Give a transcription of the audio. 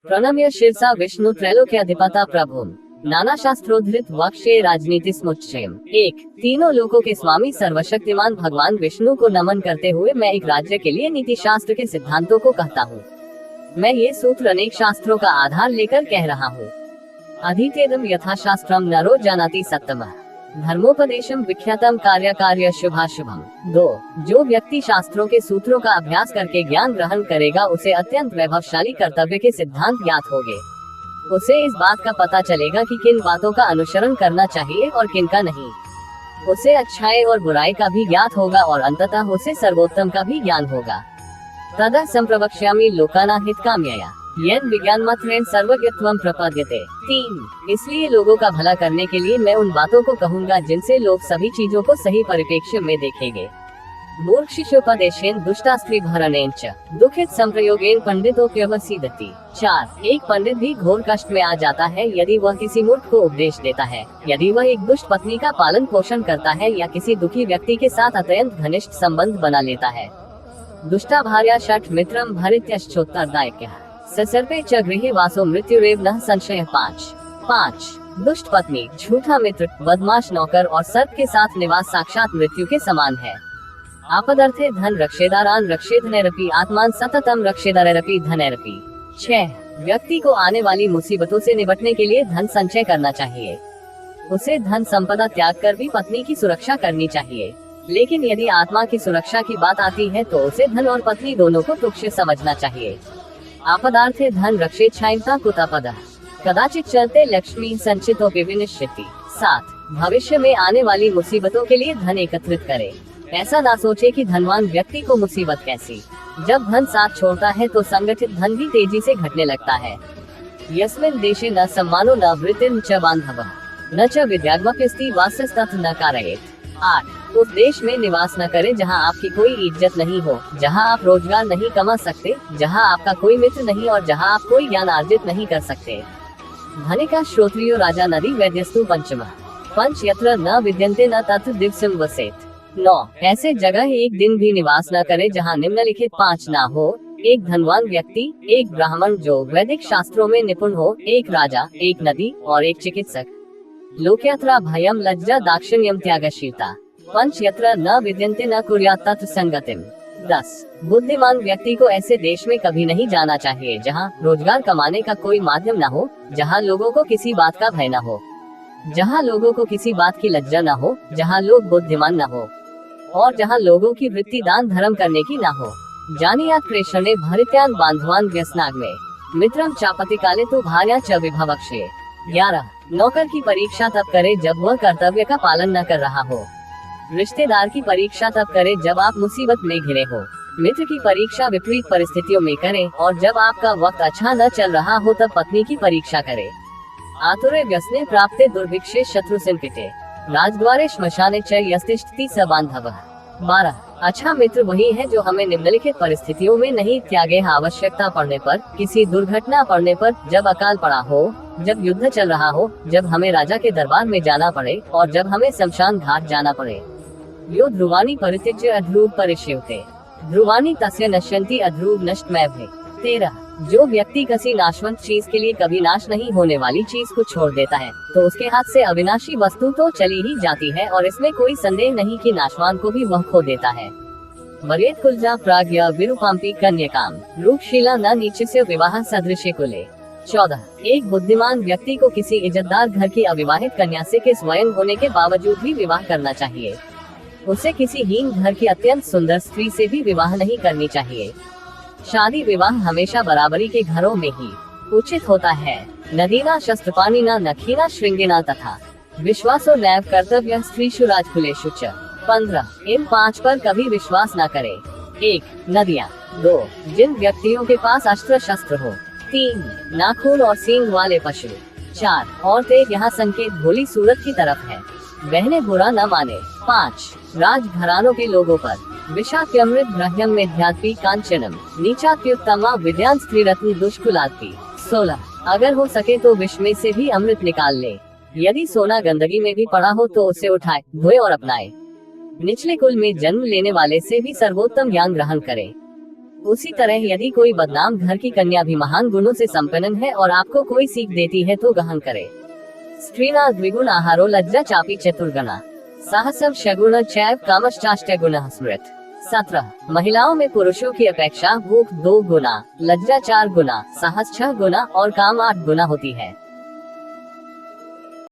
प्रणम्य शिरसा विष्णु त्रैलोक्य अधिपता प्रभु नाना शास्त्रोद्धृत वक्षे राजनीति समुच्चयम। 1 तीनों लोकों के स्वामी सर्वशक्तिमान भगवान विष्णु को नमन करते हुए मैं एक राज्य के लिए नीति शास्त्र के सिद्धांतों को कहता हूँ। मैं ये सूत्र अनेक शास्त्रों का आधार लेकर कह रहा हूँ। अधीतेदम यथाशास्त्रम नरो जानाति सत्तमः धर्मोपदेशम विख्यातम कार्य शुभाशुभम। 2 जो व्यक्ति शास्त्रों के सूत्रों का अभ्यास करके ज्ञान ग्रहण करेगा उसे अत्यंत वैभवशाली कर्तव्य के सिद्धांत ज्ञात होंगे। उसे इस बात का पता चलेगा कि किन बातों का अनुसरण करना चाहिए और किन का नहीं। उसे अच्छाई और बुराई का भी ज्ञात होगा और अंततः उसे सर्वोत्तम का भी ज्ञान होगा। तदा संप्रवक्ष्यामि लोकानां हितकाम्यया येन विज्ञानमात्रेण सर्वज्ञत्वं प्रपद्यते। 3 इसलिए लोगों का भला करने के लिए मैं उन बातों को कहूँगा जिनसे लोग सभी चीजों को सही परिप्रेक्ष्य में देखेंगे। मूर्ख शिष्योपदेशेन दुष्टास्त्री भरणेन च दुखित संप्रयोगेन पंडितोप्यवसीदति। 4 एक पंडित भी घोर कष्ट में आ जाता है यदि वह किसी मूर्ख को उपदेश देता है, यदि वह एक दुष्ट पत्नी का पालन पोषण करता है या किसी दुखी व्यक्ति के साथ अत्यंत घनिष्ठ संबंध बना लेता है। दुष्टा भार्या षट् मित्रम भरित्यश्चोत्तरदायिकः ससर्पे च गृहे वासो मृत्युरेव न संशय। 5 दुष्ट पत्नी, झूठा मित्र, बदमाश नौकर और सर्प के साथ निवास साक्षात मृत्यु के समान है। आपदर्थे धन रक्षेदारान रक्षेधनैरपि आत्मान सततम रक्षेदारैरपि धनैरपि। 6 व्यक्ति को आने वाली मुसीबतों से निपटने के लिए धन संचय करना चाहिए। उसे धन संपदा त्याग कर भी पत्नी की सुरक्षा करनी चाहिए, लेकिन यदि आत्मा की सुरक्षा की बात आती है तो उसे धन और पत्नी दोनों को तुच्छ समझना चाहिए। आपदार्थे धन रक्षेच्छाइता कुतापदः कदाचित चलते लक्ष्मी संचितोपि विनिश्चिति। 7 भविष्य में आने वाली मुसीबतों के लिए धन एकत्रित करे। ऐसा ना सोचे कि धनवान व्यक्ति को मुसीबत कैसी। जब धन साथ छोड़ता है तो संगठित धन भी तेजी से घटने लगता है। यस्मिन् देशे न सम्मानो न वृत्तिर्न च बान्धवः न च विद्यागमप्यस्ति वासस्तथ न कारयेत्। 8 उस देश में निवास न करे जहां आपकी कोई इज्जत नहीं हो, जहां आप रोजगार नहीं कमा सकते, जहां आपका कोई मित्र नहीं और जहां आप कोई ज्ञान अर्जित नहीं कर सकते। धनिका श्रोत्रियो राजा नदी वैद्यस्तु पंचमः पंच यत्र न विद्यन्ते न तत्र दिवसम वसेत्। 9 ऐसे जगह एक दिन भी निवास न करे जहाँ निम्नलिखित 5 ना हो। एक धनवान व्यक्ति, एक ब्राह्मण जो वैदिक शास्त्रों में निपुण हो, एक राजा, एक नदी और एक चिकित्सक। लोकयात्रा भयम लज्जा दाक्षिण्यम त्यागशीलता। पंच यत्र न विद्यन्ते न कुर्यात् तत्र संगतिम। 10 बुद्धिमान व्यक्ति को ऐसे देश में कभी नहीं जाना चाहिए जहाँ रोजगार कमाने का कोई माध्यम न हो, जहाँ लोगों को किसी बात का भय न हो, जहाँ लोगों को किसी बात की लज्जा न हो, जहाँ लोग बुद्धिमान न हो और जहाँ लोगों की वृत्ति दान धर्म करने की ना हो। जानियात प्रेषणे भरित्यान बांधवान व्यसनाग में मित्रम चापति काले तो भार्या च विभवक्षे। 11 नौकर की परीक्षा तब करे जब वह कर्तव्य का पालन न कर रहा हो। रिश्तेदार की परीक्षा तब करे जब आप मुसीबत में घिरे हो। मित्र की परीक्षा विपरीत परिस्थितियों में करे और जब आपका वक्त अच्छा न चल रहा हो तब पत्नी की परीक्षा करे। आतुरे व्यसने प्राप्ते दुर्भिक्षे शत्रु संकटे राजद्वारे श्मशाने च यस्तिष्ठति स बांधवः। 12 अच्छा मित्र वही है जो हमें निम्नलिखित परिस्थितियों में नहीं त्यागे। आवश्यकता पड़ने पर, किसी दुर्घटना पड़ने पर, जब अकाल पड़ा हो, जब युद्ध चल रहा हो, जब हमें राजा के दरबार में जाना पड़े और जब हमें शमशान घाट जाना पड़े। यो ध्रुवानी परित्यज्य अध्रुव परिष्यते ध्रुवानी तस्य नश्यन्ति अध्रुव नष्टमैभे। 13 जो व्यक्ति किसी नाशवंत चीज के लिए कभी नाश नहीं होने वाली चीज को छोड़ देता है तो उसके हाथ से अविनाशी वस्तु तो चली ही जाती है और इसमें कोई संदेह नहीं कि नाशवान को भी वह खो देता है। वरेद कुलजा प्राज्ञा विरूपाम्पी कन्यकाम रूपशीला न नीचस्य विवाह सदृशे कुले। 14 एक बुद्धिमान व्यक्ति को किसी इज्जतदार घर की अविवाहित कन्या से के स्वयं होने के बावजूद भी विवाह करना चाहिए। उसे किसी हीन घर की अत्यंत सुंदर स्त्री से भी विवाह नहीं करनी चाहिए। शादी विवाह हमेशा बराबरी के घरों में ही उचित होता है। नदीना शस्त्रपाणिना नखीना श्रृंगेना तथा विश्वासो नैव कर्तव्य स्त्रीषु राजकुलेषु च। 15 इन 5 पर कभी विश्वास न करे। 1 नदियाँ। 2 जिन व्यक्तियों के पास अस्त्र शस्त्र हो। 3 नाखून और सींग वाले पशु। 4 औरतें यहाँ संकेत भोली सूरत की तरफ है, बहने बुरा न माने। 5 राजघरानों के लोगों पर विषाक्यमृत ग्रह्यम में ध्यात्पी कांचनम नीचात्युत्तमा विद्यान स्त्री रत्न दुष्कुलात्पी। 16 अगर हो सके तो विष में से भी अमृत निकाल ले। यदि सोना गंदगी में भी पड़ा हो तो उसे उठाए, धोए और अपनाए। निचले कुल में जन्म लेने वाले से भी सर्वोत्तम ज्ञान ग्रहण करे। उसी तरह यदि कोई बदनाम घर की कन्या भी महान गुणों से संपन्न है और आपको कोई सीख देती है तो ग्रहण करे। स्त्रीणा द्विगुण आहारो लज्जा चापी चतुर्गुणा साहसम शगुण चैव कामश्चाष्ट गुण स्मृत। 17 महिलाओं में पुरुषों की अपेक्षा भूख 2 गुना, लज्जा 4 गुना, साहस 6 गुना और काम 8 गुना होती है।